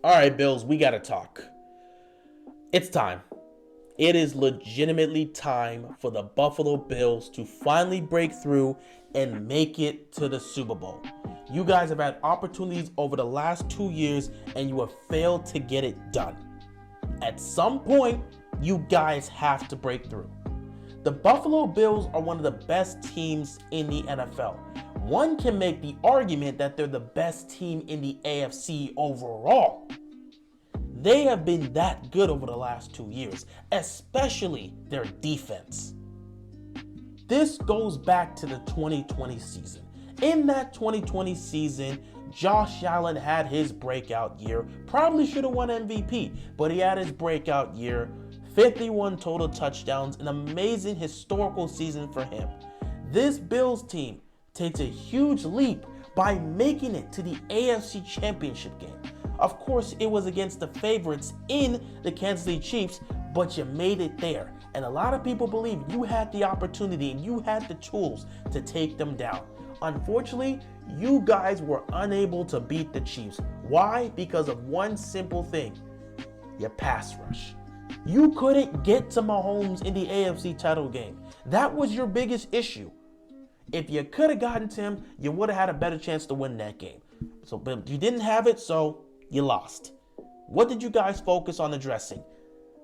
All right, Bills, we got to talk. It's time. It is legitimately time for the Buffalo Bills to finally break through and make it to the Super Bowl. You guys have had opportunities over the last 2 years and you have failed to get it done. At some point, you guys have to break through. The Buffalo Bills are one of the best teams in the NFL. One can make the argument that they're the best team in the AFC overall. They have been that good over the last 2 years, especially their defense. This goes back to the 2020 season. In that 2020 season, Josh Allen had his breakout year. Probably should have won MVP, but he had his breakout year. 51 total touchdowns, an amazing historical season for him. This Bills team takes a huge leap by making it to the AFC Championship game. Of course, it was against the favorites in the Kansas City Chiefs, but you made it there. And a lot of people believe you had the opportunity and you had the tools to take them down. Unfortunately, you guys were unable to beat the Chiefs. Why? Because of one simple thing: your pass rush. You couldn't get to Mahomes in the AFC title game. That was your biggest issue. If you could have gotten to him, you would have had a better chance to win that game. But you didn't have it, so you lost. What did you guys focus on addressing?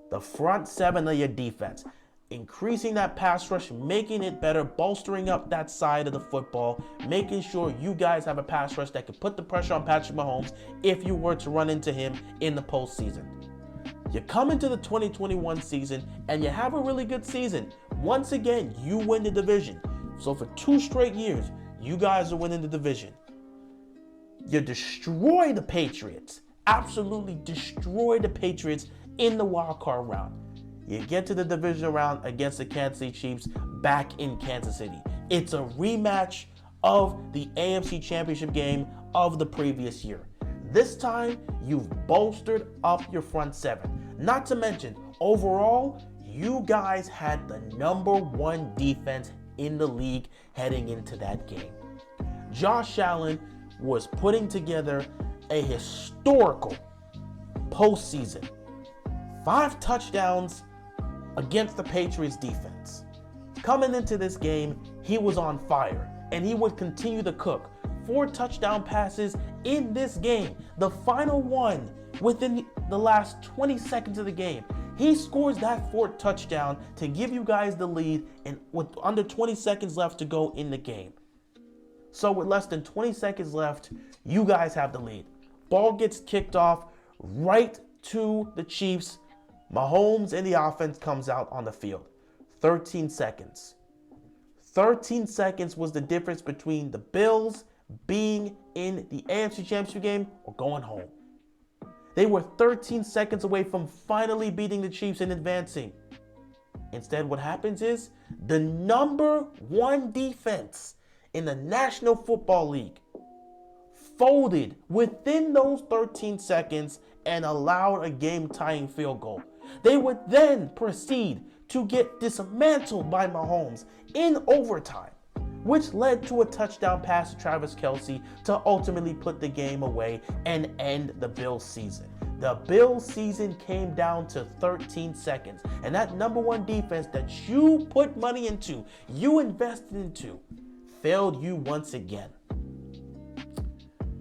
The front seven of your defense. Increasing that pass rush, making it better, bolstering up that side of the football, making sure you guys have a pass rush that can put the pressure on Patrick Mahomes if you were to run into him in the postseason. You come into the 2021 season and you have a really good season. Once again, you win the division. So for 2 straight years, you guys are winning the division. You destroy the Patriots. Absolutely destroy the Patriots in the wild card round. You get to the division round against the Kansas City Chiefs back in Kansas City. It's a rematch of the AFC Championship game of the previous year. This time, you've bolstered up your front seven. Not to mention, overall, you guys had the #1 defense in the league heading into that game. Josh Allen was putting together a historical postseason. 5 touchdowns against the Patriots defense. Coming into this game, he was on fire, and he would continue to cook. 4 touchdown passes in this game, the final one within the last 20 seconds of the game. He scores that 4th touchdown to give you guys the lead, and with under 20 seconds left to go in the game. So with less than 20 seconds left, you guys have the lead. Ball gets kicked off right to the Chiefs. Mahomes and the offense comes out on the field. 13 seconds. 13 seconds was the difference between the Bills being in the AFC Championship game or going home. They were 13 seconds away from finally beating the Chiefs and advancing. Instead, what happens is the #1 defense in the National Football League folded within those 13 seconds and allowed a game-tying field goal. They would then proceed to get dismantled by Mahomes in overtime, which led to a touchdown pass to Travis Kelce to ultimately put the game away and end the Bills season. The Bills season came down to 13 seconds, and that #1 defense that you put money into, you invested into, failed you once again.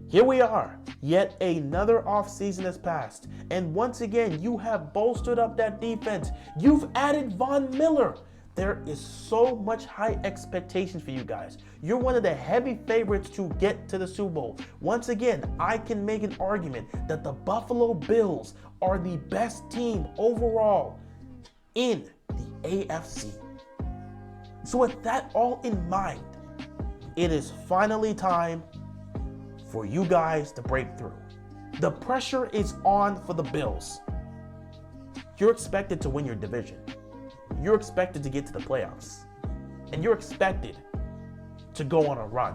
Here we are. Yet another offseason has passed, and once again, you have bolstered up that defense. You've added Von Miller. There is so much high expectations for you guys. You're one of the heavy favorites to get to the Super Bowl. Once again, I can make an argument that the Buffalo Bills are the best team overall in the AFC. So with that all in mind, it is finally time for you guys to break through. The pressure is on for the Bills. You're expected to win your division. You're expected to get to the playoffs. And you're expected to go on a run.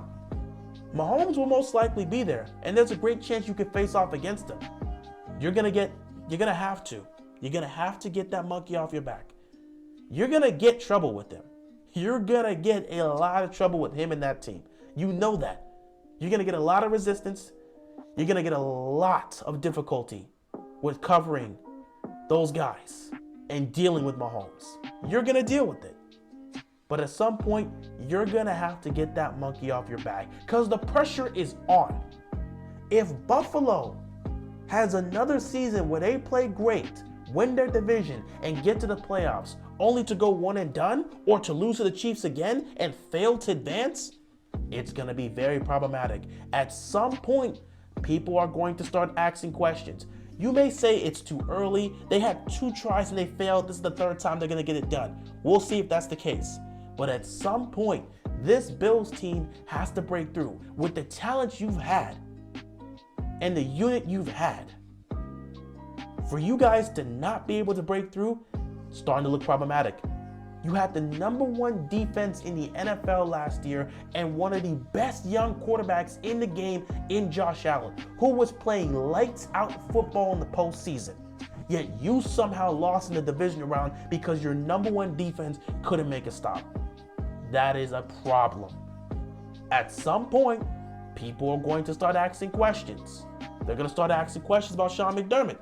Mahomes will most likely be there, and there's a great chance you could face off against him. You're gonna have to get that monkey off your back. You're gonna get trouble with him. You're gonna get a lot of trouble with him and that team. You know that. You're gonna get a lot of resistance. You're gonna get a lot of difficulty with covering those guys and dealing with Mahomes. You're going to deal with it. But at some point, you're going to have to get that monkey off your back because the pressure is on. If Buffalo has another season where they play great, win their division, and get to the playoffs, only to go one and done or to lose to the Chiefs again and fail to advance, it's going to be very problematic. At some point, people are going to start asking questions. You may say it's too early. They had 2 tries and they failed. This is the 3rd time they're going to get it done. We'll see if that's the case. But at some point, this Bills team has to break through with the talent you've had and the unit you've had. For you guys to not be able to break through, starting to look problematic. You had the #1 defense in the NFL last year and one of the best young quarterbacks in the game in Josh Allen, who was playing lights out football in the postseason. Yet you somehow lost in the division round because your #1 defense couldn't make a stop. That is a problem. At some point, people are going to start asking questions. They're going to start asking questions about Sean McDermott.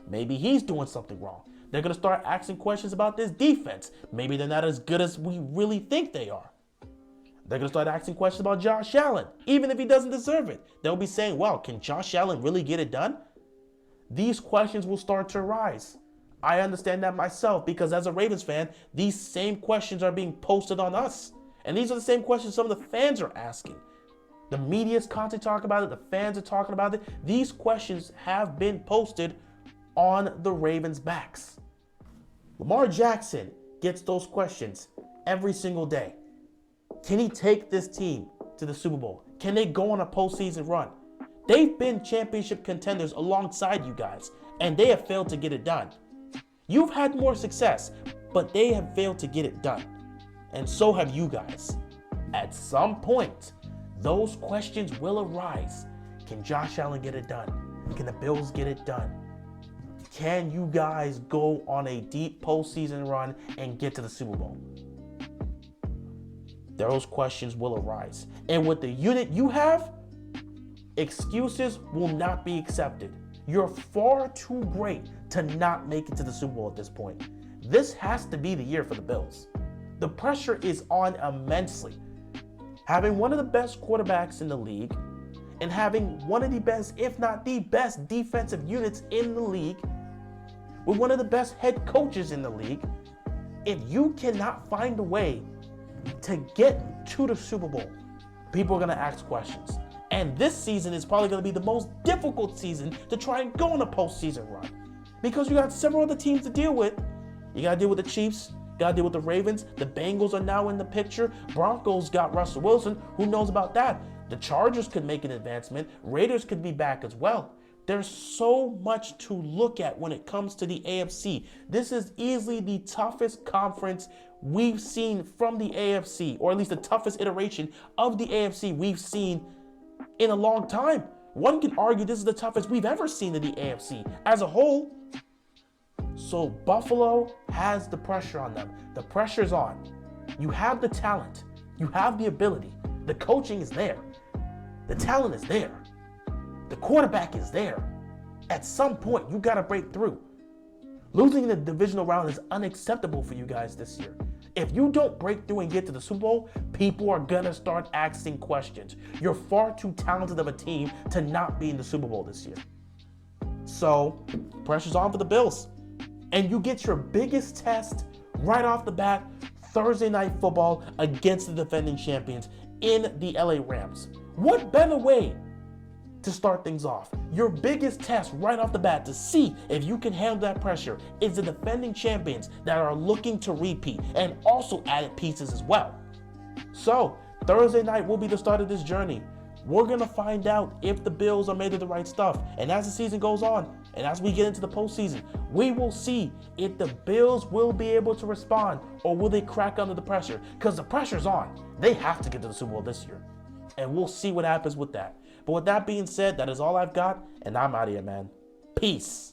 Maybe he's doing something wrong. They're going to start asking questions about this defense. Maybe they're not as good as we really think they are. They're going to start asking questions about Josh Allen, even if he doesn't deserve it. They'll be saying, well, can Josh Allen really get it done? These questions will start to arise. I understand that myself because as a Ravens fan, these same questions are being posted on us. And these are the same questions some of the fans are asking. The media's constantly talking about it. The fans are talking about it. These questions have been posted on the Ravens' backs. Lamar Jackson gets those questions every single day. Can he take this team to the Super Bowl? Can they go on a postseason run? They've been championship contenders alongside you guys, and they have failed to get it done. You've had more success, but they have failed to get it done. And so have you guys. At some point, those questions will arise. Can Josh Allen get it done? Can the Bills get it done? Can you guys go on a deep postseason run and get to the Super Bowl? Those questions will arise. And with the unit you have, excuses will not be accepted. You're far too great to not make it to the Super Bowl at this point. This has to be the year for the Bills. The pressure is on immensely. Having one of the best quarterbacks in the league and having one of the best, if not the best, defensive units in the league, with one of the best head coaches in the league, if you cannot find a way to get to the Super Bowl, people are going to ask questions. And this season is probably going to be the most difficult season to try and go on a postseason run because you got several other teams to deal with. You got to deal with the Chiefs, got to deal with the Ravens. The Bengals are now in the picture. Broncos got Russell Wilson. Who knows about that? The Chargers could make an advancement. Raiders could be back as well. There's so much to look at when it comes to the AFC. This is easily the toughest conference we've seen from the AFC, or at least the toughest iteration of the AFC we've seen in a long time. One can argue this is the toughest we've ever seen in the AFC as a whole. So Buffalo has the pressure on them. The pressure's on. You have the talent. You have the ability. The coaching is there. The talent is there. The quarterback is there. At some point, you got to break through. Losing in the divisional round is unacceptable for you guys this year. If you don't break through and get to the Super Bowl, people are going to start asking questions. You're far too talented of a team to not be in the Super Bowl this year. So, pressure's on for the Bills. And you get your biggest test right off the bat, Thursday Night Football against the defending champions in the LA Rams. What better way to start things off? Your biggest test right off the bat to see if you can handle that pressure is the defending champions that are looking to repeat and also added pieces as well. So Thursday night will be the start of this journey. We're going to find out if the Bills are made of the right stuff. And as the season goes on, and as we get into the postseason, we will see if the Bills will be able to respond or will they crack under the pressure. Because the pressure's on. They have to get to the Super Bowl this year. And we'll see what happens with that. But with that being said, that is all I've got, and I'm out of here, man. Peace.